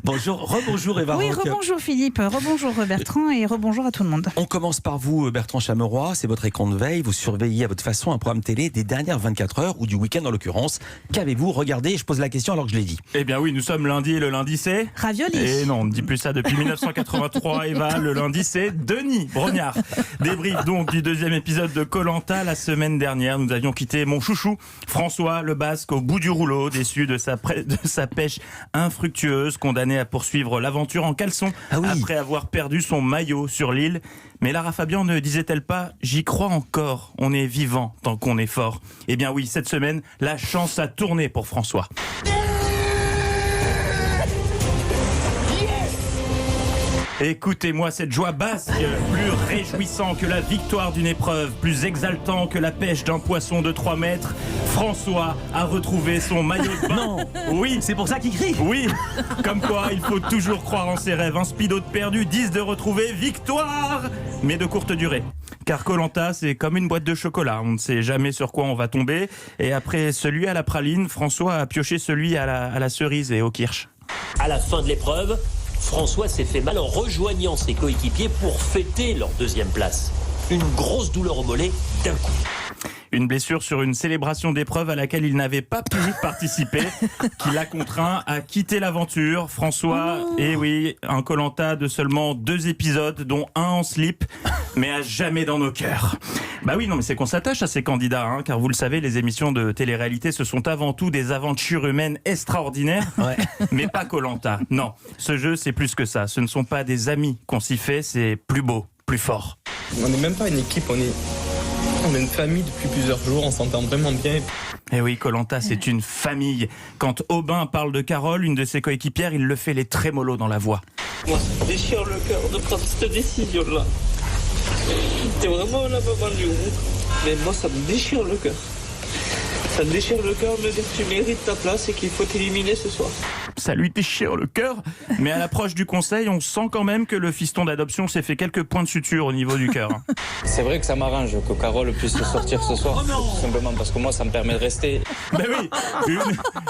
Rebonjour Eva Oui, Roque. rebonjour Philippe, rebonjour Bertrand et rebonjour à tout le monde. On commence par vous Bertrand Chameroy, c'est votre écran de veille, vous surveillez à votre façon un programme télé des dernières 24 heures ou du week-end en l'occurrence. Qu'avez-vous regardé? Je pose la question alors que je l'ai dit. Eh bien oui, nous sommes lundi et le lundi c'est... Ravioli. Et non, on ne dit plus ça depuis 1983 Eva, le lundi c'est Denis Brognard. Débrief donc du deuxième épisode de Koh-Lanta. La semaine dernière, nous avions quitté mon chouchou François le Basque au bout du rouleau, déçu de sa pêche infructueuse, condamné à poursuivre l'aventure en caleçon après avoir perdu son maillot sur l'île. Mais Lara Fabian ne disait-elle pas « J'y crois encore, on est vivant tant qu'on est fort ». Eh bien oui, cette semaine, la chance a tourné pour François. Écoutez-moi cette joie basque, plus réjouissant que la victoire d'une épreuve, plus exaltant que la pêche d'un poisson de 3 mètres. François a retrouvé son maillot de bain. Non, oui, c'est pour ça qu'il crie. Oui, comme quoi il faut toujours croire en ses rêves. Un speedo de perdu, 10 de retrouvé, victoire, mais de courte durée. Car Koh-Lanta, c'est comme une boîte de chocolat. On ne sait jamais sur quoi on va tomber. Et après celui à la praline, François a pioché celui à la cerise et au kirsch. À la fin de l'épreuve, François s'est fait mal en rejoignant ses coéquipiers pour fêter leur deuxième place. Une grosse douleur au mollet d'un coup. Une blessure sur une célébration d'épreuve à laquelle il n'avait pas pu participer, qui l'a contraint à quitter l'aventure. François, et oui, un Koh-Lanta de seulement 2 épisodes, dont un en slip, mais à jamais dans nos cœurs. Bah oui, non, mais c'est qu'on s'attache à ces candidats, hein, car vous le savez, les émissions de télé-réalité, ce sont avant tout des aventures humaines extraordinaires, mais pas Koh-Lanta. Non, ce jeu, c'est plus que ça. Ce ne sont pas des amis qu'on s'y fait, c'est plus beau, plus fort. On n'est même pas une équipe, on est une famille depuis plusieurs jours, on s'entend vraiment bien. Eh oui, Koh-Lanta, c'est une famille. Quand Aubin parle de Carole, une de ses coéquipières, il le fait les trémolos dans la voix. Moi, ça me déchire le cœur de prendre cette décision-là. T'es vraiment la maman du groupe, mais moi, ça me déchire le cœur. Ça me déchire le cœur de me dire que tu mérites ta place et qu'il faut t'éliminer ce soir. Ça lui déchire le cœur, mais à l'approche du conseil, on sent quand même que le fiston d'adoption s'est fait quelques points de suture au niveau du cœur. C'est vrai que ça m'arrange que Carole puisse sortir ce soir, tout simplement parce que moi ça me permet de rester. Ben oui,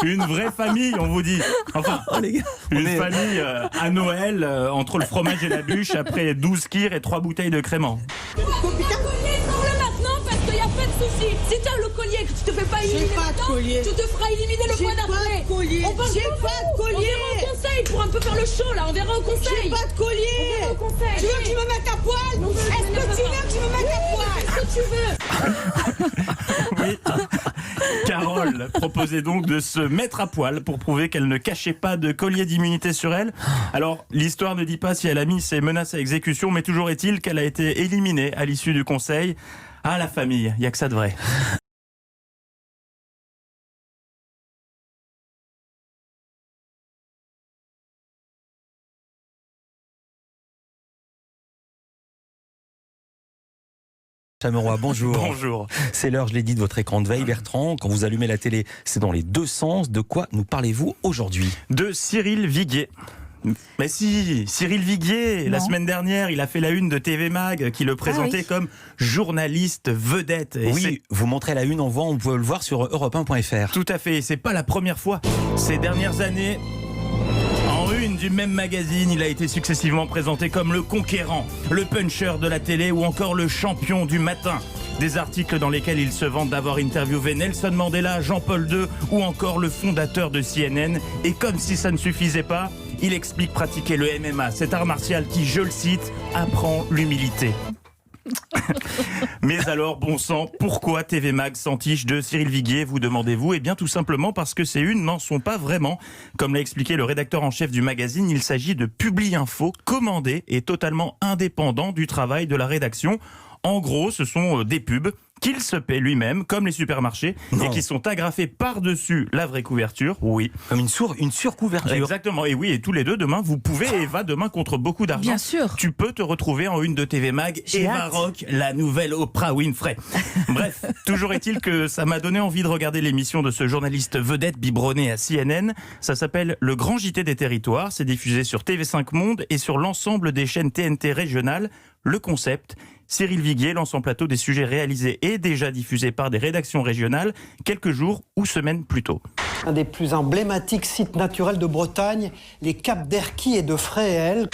une vraie famille, on vous dit. Enfin, une famille à Noël, entre le fromage et la bûche, après 12 kirs et 3 bouteilles de crément. Si tu as le collier que tu te fais pas éliminer tu te feras éliminer le mois d'après. On parle pas de collier. On verra au conseil pour un peu faire le show là, on verra au conseil. J'ai pas de collier. Tu veux que je me mette à poil? Est-ce que tu veux que je me mette à poil? Oui. Carole proposait donc de se mettre à poil pour prouver qu'elle ne cachait pas de collier d'immunité sur elle. Alors, l'histoire ne dit pas si elle a mis ses menaces à exécution, mais toujours est-il qu'elle a été éliminée à l'issue du conseil. Ah, la famille, il n'y a que ça de vrai. Chameroy, bonjour. Bonjour. C'est l'heure, je l'ai dit, de votre écran de veille, Bertrand. Quand vous allumez la télé, c'est dans les 2 sens. De quoi nous parlez-vous aujourd'hui? De Cyril Viguier. Mais si, Cyril Viguier, la semaine dernière, il a fait la une de TV Mag qui le présentait comme journaliste vedette. Et oui, vous montrez la une, on peut le voir sur europe1.fr. Tout à fait, c'est pas la première fois. Ces dernières années, en une du même magazine, il a été successivement présenté comme le conquérant, le puncher de la télé ou encore le champion du matin. Des articles dans lesquels il se vante d'avoir interviewé Nelson Mandela, Jean-Paul II ou encore le fondateur de CNN. Et comme si ça ne suffisait pas, il explique pratiquer le MMA, cet art martial qui, je le cite, apprend l'humilité. Mais alors, bon sang, pourquoi TV Mag s'entiche de Cyril Viguier, vous demandez-vous? Eh bien tout simplement parce que ces unes n'en sont pas vraiment. Comme l'a expliqué le rédacteur en chef du magazine, il s'agit de Publi-Info, commandé et totalement indépendant du travail de la rédaction. En gros, ce sont des pubs qu'il se paie lui-même, comme les supermarchés, et qui sont agrafés par-dessus la vraie couverture. Oui. Comme une surcouverture. Exactement. Et oui, et tous les deux, demain, vous pouvez, Eva, demain, contre beaucoup d'argent. Bien sûr. Tu peux te retrouver en une de TV Mag, Eva Roque, la nouvelle Oprah Winfrey. Bref, toujours est-il que ça m'a donné envie de regarder l'émission de ce journaliste vedette biberonné à CNN. Ça s'appelle Le Grand JT des Territoires. C'est diffusé sur TV5 Monde et sur l'ensemble des chaînes TNT régionales. Le concept, Cyril Viguier lance en plateau des sujets réalisés et déjà diffusés par des rédactions régionales quelques jours ou semaines plus tôt. Un des plus emblématiques sites naturels de Bretagne, les caps d'Erquy et de Fréhel.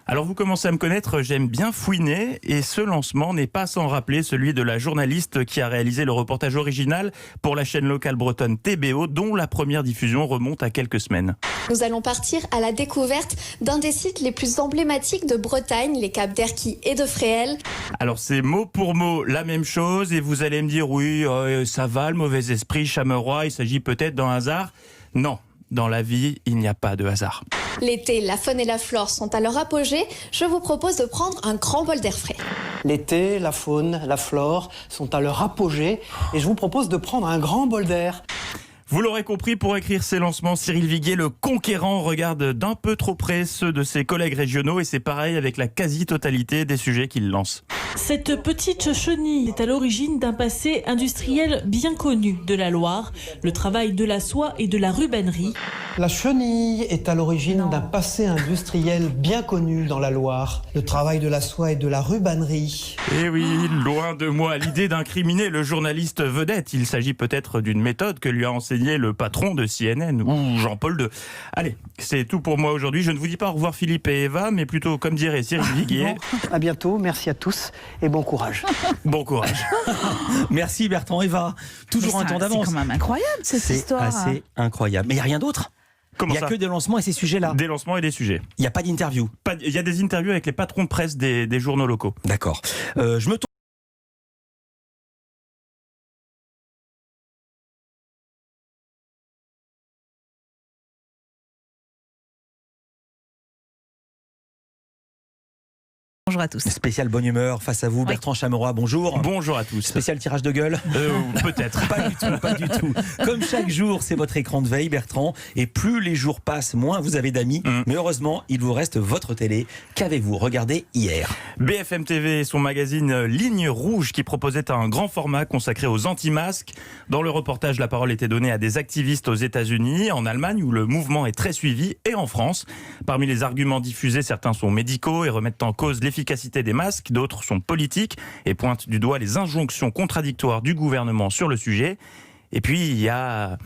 Alors vous commencez à me connaître, j'aime bien fouiner et ce lancement n'est pas sans rappeler celui de la journaliste qui a réalisé le reportage original pour la chaîne locale bretonne TBO dont la première diffusion remonte à quelques semaines. Nous allons partir à la découverte d'un des sites les plus emblématiques de Bretagne, les caps d'Erquy et de Fréhel. Alors c'est mot pour mot la même chose et vous allez me dire oui, ça va, le mauvais esprit, Chameroy, il s'agit peut-être d'un hasard. Non, dans la vie, il n'y a pas de hasard. L'été, la faune et la flore sont à leur apogée. Je vous propose de prendre un grand bol d'air frais. L'été, la faune, la flore sont à leur apogée et je vous propose de prendre un grand bol d'air. Vous l'aurez compris, pour écrire ses lancements, Cyril Viguier, le conquérant, regarde d'un peu trop près ceux de ses collègues régionaux et c'est pareil avec la quasi-totalité des sujets qu'il lance. Cette petite chenille est à l'origine d'un passé industriel bien connu de la Loire, le travail de la soie et de la rubannerie. La chenille est à l'origine d'un passé industriel bien connu dans la Loire, le travail de la soie et de la rubannerie. Eh oui, loin de moi l'idée d'incriminer le journaliste vedette. Il s'agit peut-être d'une méthode que lui a enseignée le patron de CNN ou Jean-Paul II. Allez, c'est tout pour moi aujourd'hui. Je ne vous dis pas au revoir Philippe et Eva, mais plutôt, comme dirait Cyril Viguier... À bientôt, merci à tous et bon courage. Bon courage. Merci Bertrand, Eva. Toujours un temps d'avance. C'est quand même incroyable cette histoire. C'est assez incroyable. Mais il n'y a rien d'autre. Il n'y a que des lancements et ces sujets-là. Des lancements et des sujets. Il n'y a pas d'interview. Il y a des interviews avec les patrons de presse des journaux locaux. D'accord. Je me tourne. Bonjour à tous. Spécial bonne humeur face à vous, Bertrand Chameroy, bonjour. Bonjour à tous. Spécial tirage de gueule. Peut-être. Pas du tout, pas du tout. Comme chaque jour, c'est votre écran de veille, Bertrand. Et plus les jours passent, moins vous avez d'amis. Mais heureusement, il vous reste votre télé. Qu'avez-vous regardé hier? BFM TV et son magazine Ligne Rouge qui proposait un grand format consacré aux anti-masques. Dans le reportage, la parole était donnée à des activistes aux États-Unis, en Allemagne où le mouvement est très suivi et en France. Parmi les arguments diffusés, certains sont médicaux et remettent en cause l'efficacité des masques, d'autres sont politiques et pointent du doigt les injonctions contradictoires du gouvernement sur le sujet. Et puis il y a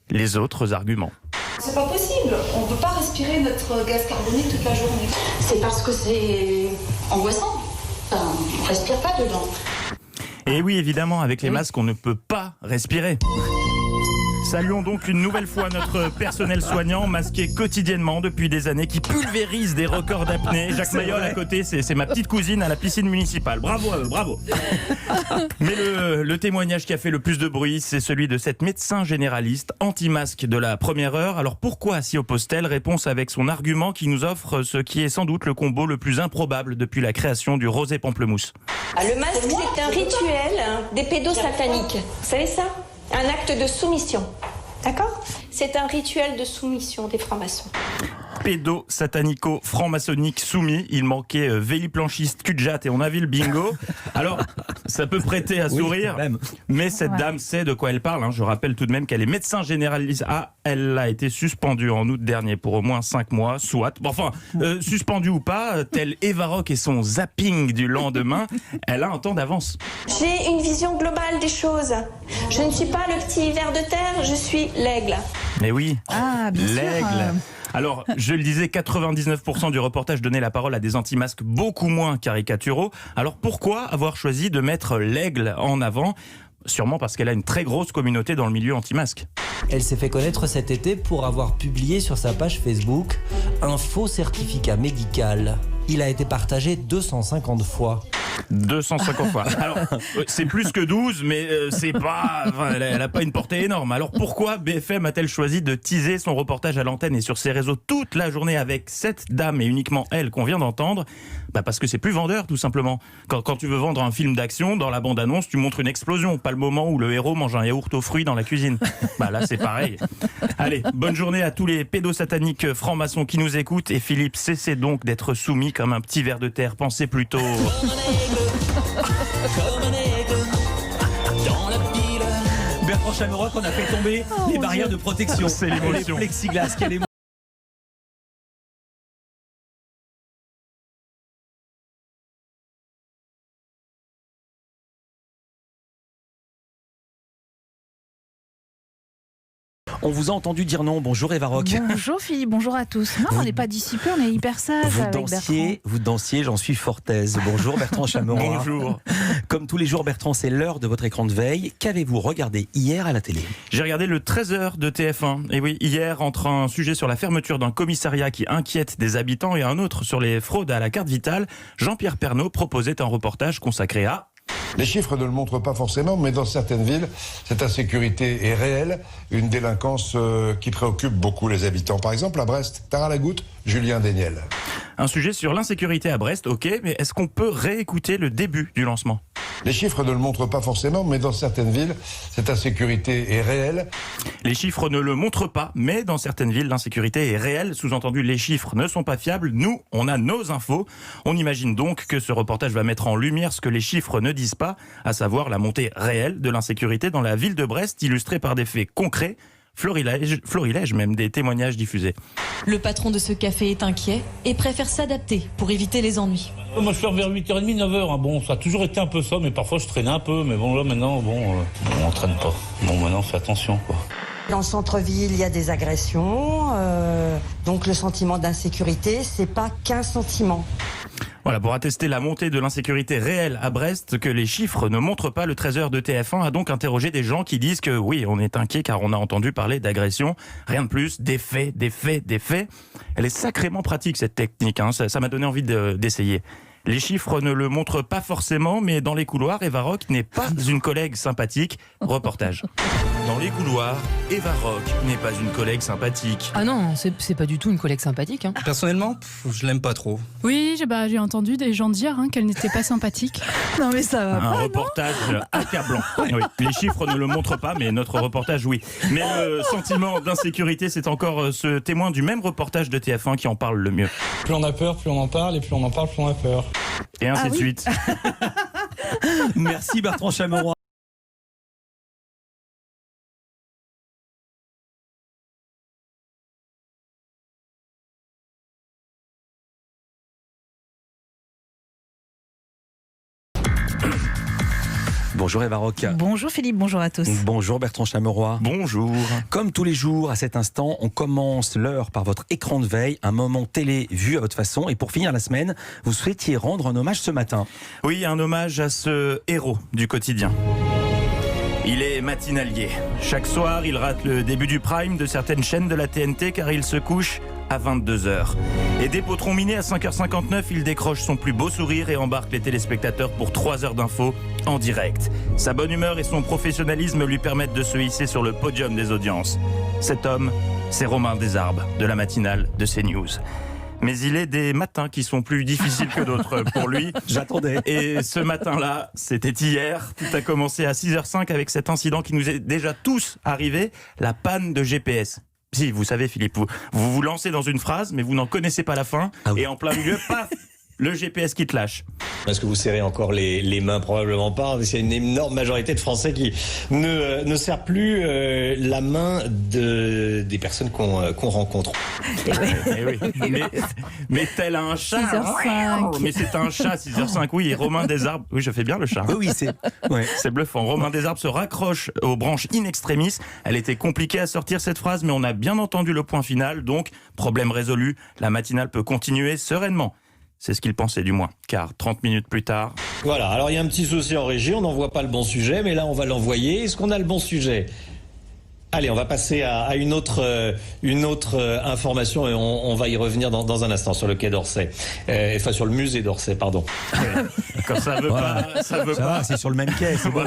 les autres arguments. C'est pas possible, on peut pas respirer notre gaz carbonique toute la journée. C'est parce que c'est angoissant, on respire pas dedans. Et oui, évidemment, avec les masques, on ne peut pas respirer. Saluons donc une nouvelle fois notre personnel soignant masqué quotidiennement depuis des années qui pulvérise des records d'apnée. Jacques Mayol à côté, c'est ma petite cousine à la piscine municipale. Bravo à eux, bravo. Mais le témoignage qui a fait le plus de bruit, c'est celui de cette médecin généraliste anti-masque de la première heure. Alors pourquoi s'y oppose-t-elle? Réponse avec son argument qui nous offre ce qui est sans doute le combo le plus improbable depuis la création du rosé pamplemousse. Le masque, c'est un rituel des pédos sataniques. Vous savez ça? Un acte de soumission. D'accord? C'est un rituel de soumission des francs-maçons. Pédo-satanico-franc-maçonnique soumis. Il manquait véliplanchiste, cul-de-jatte et on a vu le bingo. Alors, ça peut prêter à sourire, mais cette dame sait de quoi elle parle. Je rappelle tout de même qu'elle est médecin généraliste. Ah, elle a été suspendue en août dernier pour au moins 5 mois, soit. Bon, enfin, suspendue ou pas, tel Eva Rock et son zapping du lendemain, elle a un temps d'avance. J'ai une vision globale des choses. Je ne suis pas le petit ver de terre, je suis l'aigle. Mais oui, l'aigle. Alors, je le disais, 99% du reportage donnait la parole à des anti-masques beaucoup moins caricaturaux. Alors pourquoi avoir choisi de mettre l'aigle en avant? Sûrement parce qu'elle a une très grosse communauté dans le milieu anti-masque. Elle s'est fait connaître cet été pour avoir publié sur sa page Facebook un faux certificat médical. Il a été partagé 250 fois. 250 fois. Alors, c'est plus que 12, mais c'est pas, elle n'a pas une portée énorme. Alors pourquoi BFM a-t-elle choisi de teaser son reportage à l'antenne et sur ses réseaux toute la journée avec cette dame et uniquement elle qu'on vient d'entendre? Parce que c'est plus vendeur, tout simplement. Quand tu veux vendre un film d'action, dans la bande-annonce, tu montres une explosion, pas le moment où le héros mange un yaourt aux fruits dans la cuisine. Là, c'est pareil. Allez, bonne journée à tous les pédosataniques francs-maçons qui nous écoutent. Et Philippe, cessez donc d'être soumis comme un petit ver de terre. Pensez plutôt... Bertrand Chameroy qu'on a fait tomber les barrières de protection. C'est l'émotion. Les plexiglas, quelle émotion. On vous a entendu dire non. Bonjour Eva Rock. Bonjour Philippe, bonjour à tous. Non, on n'est pas dissipés, on est hyper sage Vous dansiez, j'en suis fort aise. Bonjour Bertrand Chameroy. Bonjour. Comme tous les jours Bertrand, c'est l'heure de votre écran de veille. Qu'avez-vous regardé hier à la télé? J'ai regardé le 13h de TF1. Et oui, hier, entre un sujet sur la fermeture d'un commissariat qui inquiète des habitants et un autre sur les fraudes à la carte vitale, Jean-Pierre Pernaut proposait un reportage consacré à... Les chiffres ne le montrent pas forcément, mais dans certaines villes, cette insécurité est réelle, une délinquance qui préoccupe beaucoup les habitants. Par exemple, à Brest, Tara Lagoutte, Julien Desniel. Un sujet sur l'insécurité à Brest, ok, mais est-ce qu'on peut réécouter le début du lancement? Les chiffres ne le montrent pas forcément, mais dans certaines villes, cette insécurité est réelle. Les chiffres ne le montrent pas, mais dans certaines villes, l'insécurité est réelle. Sous-entendu, les chiffres ne sont pas fiables. Nous, on a nos infos. On imagine donc que ce reportage va mettre en lumière ce que les chiffres ne disent pas, à savoir la montée réelle de l'insécurité dans la ville de Brest, illustrée par des faits concrets, florilèges même, des témoignages diffusés. Le patron de ce café est inquiet et préfère s'adapter pour éviter les ennuis. Moi je ferme vers 8h30, 9h. Bon, ça a toujours été un peu ça, mais parfois je traînais un peu. Mais bon, là maintenant, on traîne pas. Bon, maintenant, on fait attention, quoi. Dans le centre-ville, il y a des agressions. Donc le sentiment d'insécurité, c'est pas qu'un sentiment. Voilà, pour attester la montée de l'insécurité réelle à Brest, que les chiffres ne montrent pas, le 13h de TF1 a donc interrogé des gens qui disent que oui, on est inquiet car on a entendu parler d'agression. Rien de plus, des faits. Elle est sacrément pratique cette technique, hein. Ça m'a donné envie d'essayer. Les chiffres ne le montrent pas forcément, mais dans les couloirs, Eva Rock n'est pas une collègue sympathique. Reportage. Dans les couloirs, Eva Rock n'est pas une collègue sympathique. Ah non, c'est pas du tout une collègue sympathique. Hein. Personnellement, je l'aime pas trop. Oui, j'ai entendu des gens dire qu'elle n'était pas sympathique. Non mais ça va pas. Un reportage accablant. Oui, les chiffres ne le montrent pas, mais notre reportage, oui. Mais le sentiment d'insécurité, c'est encore ce témoin du même reportage de TF1 qui en parle le mieux. Plus on a peur, plus on en parle, et plus on en parle, plus on a peur. Et ainsi de suite. Merci Bertrand Chameroy. Bonjour Eva Rock. Bonjour Philippe, bonjour à tous. Bonjour Bertrand Chameroy. Bonjour. Comme tous les jours, à cet instant, on commence l'heure par votre écran de veille, un moment télé vu à votre façon. Et pour finir la semaine, vous souhaitiez rendre un hommage ce matin. Oui, un hommage à ce héros du quotidien. Il est matinalier. Chaque soir, il rate le début du prime de certaines chaînes de la TNT car il se couche à 22h. Et dès Potron miné à 5h59, il décroche son plus beau sourire et embarque les téléspectateurs pour 3 heures d'infos en direct. Sa bonne humeur et son professionnalisme lui permettent de se hisser sur le podium des audiences. Cet homme, c'est Romain Desarbes, de la matinale de CNews. Mais il est des matins qui sont plus difficiles que d'autres pour lui. J'attendais. Et ce matin-là, c'était hier. Tout a commencé à 6h05 avec cet incident qui nous est déjà tous arrivé, la panne de GPS. Si, vous savez Philippe, vous lancez dans une phrase, mais vous n'en connaissez pas la fin. Ah oui. Et en plein milieu, paf, le GPS qui te lâche. Est-ce que vous serrez encore les mains? Probablement pas. Il y a une énorme majorité de Français qui ne serrent plus la main des personnes qu'on rencontre. Mais tel un chat. 6h05. Mais c'est un chat, 6h05. Oui, et Romain Desarbes. Oui, je fais bien le chat. Oui, c'est bluffant. Romain Desarbes se raccroche aux branches in extremis. Elle était compliquée à sortir cette phrase, mais on a bien entendu le point final. Donc, problème résolu. La matinale peut continuer sereinement. C'est ce qu'il pensait du moins, car 30 minutes plus tard... Voilà, alors il y a un petit souci en régie, on n'envoie pas le bon sujet, mais là on va l'envoyer. Est-ce qu'on a le bon sujet ? Allez, on va passer à une autre information et on va y revenir dans un instant sur le quai d'Orsay. Enfin, sur le musée d'Orsay, pardon. Quand ça veut pas, ça veut pas. C'est sur le même quai, c'est bon.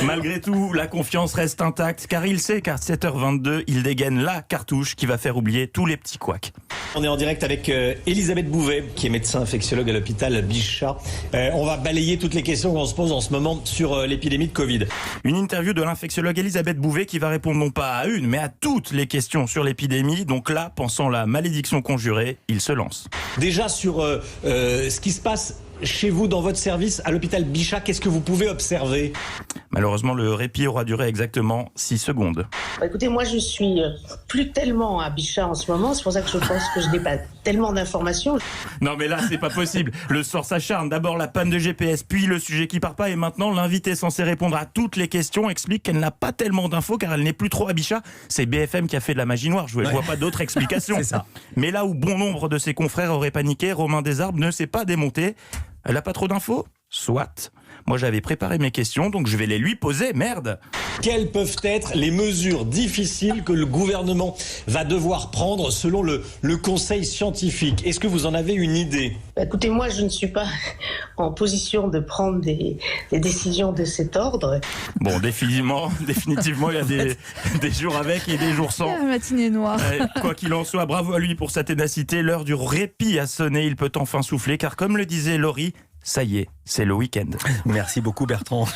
Malgré tout, la confiance reste intacte, car il sait qu'à 7h22, il dégaine la cartouche qui va faire oublier tous les petits couacs. On est en direct avec Elisabeth Bouvet, qui est médecin infectiologue à l'hôpital Bichat. On va balayer toutes les questions qu'on se pose en ce moment sur l'épidémie de Covid. Une interview de l'infectiologue Elisabeth Bouvet qui va répondre non pas à une, mais à toutes les questions sur l'épidémie. Donc là, pensant la malédiction conjurée, il se lance. Déjà sur ce qui se passe chez vous, dans votre service, à l'hôpital Bichat, qu'est-ce que vous pouvez observer? Malheureusement, le répit aura duré exactement 6 secondes. Écoutez, moi je suis plus tellement à Bichat en ce moment, c'est pour ça que je pense que je n'ai pas tellement d'informations. Non mais là, c'est pas possible. Le sort s'acharne. D'abord la panne de GPS, puis le sujet qui part pas, et maintenant l'invité censé répondre à toutes les questions explique qu'elle n'a pas tellement d'infos car elle n'est plus trop à Bichat. C'est BFM qui a fait de la magie noire, je vois pas d'autre explication. C'est ça. Mais là où bon nombre de ses confrères auraient paniqué, Romain Desarbes ne s'est pas démonté. Elle a pas trop d'infos ? Soit. Moi j'avais préparé mes questions, donc je vais les lui poser, merde. Quelles peuvent être les mesures difficiles que le gouvernement va devoir prendre selon le conseil scientifique? Est-ce que vous en avez une idée? Écoutez, moi je ne suis pas en position de prendre des décisions de cet ordre. Bon, définitivement, il y a des jours avec et des jours sans. La matinée noire. Quoi qu'il en soit, bravo à lui pour sa ténacité. L'heure du répit a sonné, il peut enfin souffler, car comme le disait Laurie, ça y est, c'est le week-end. Merci beaucoup Bertrand.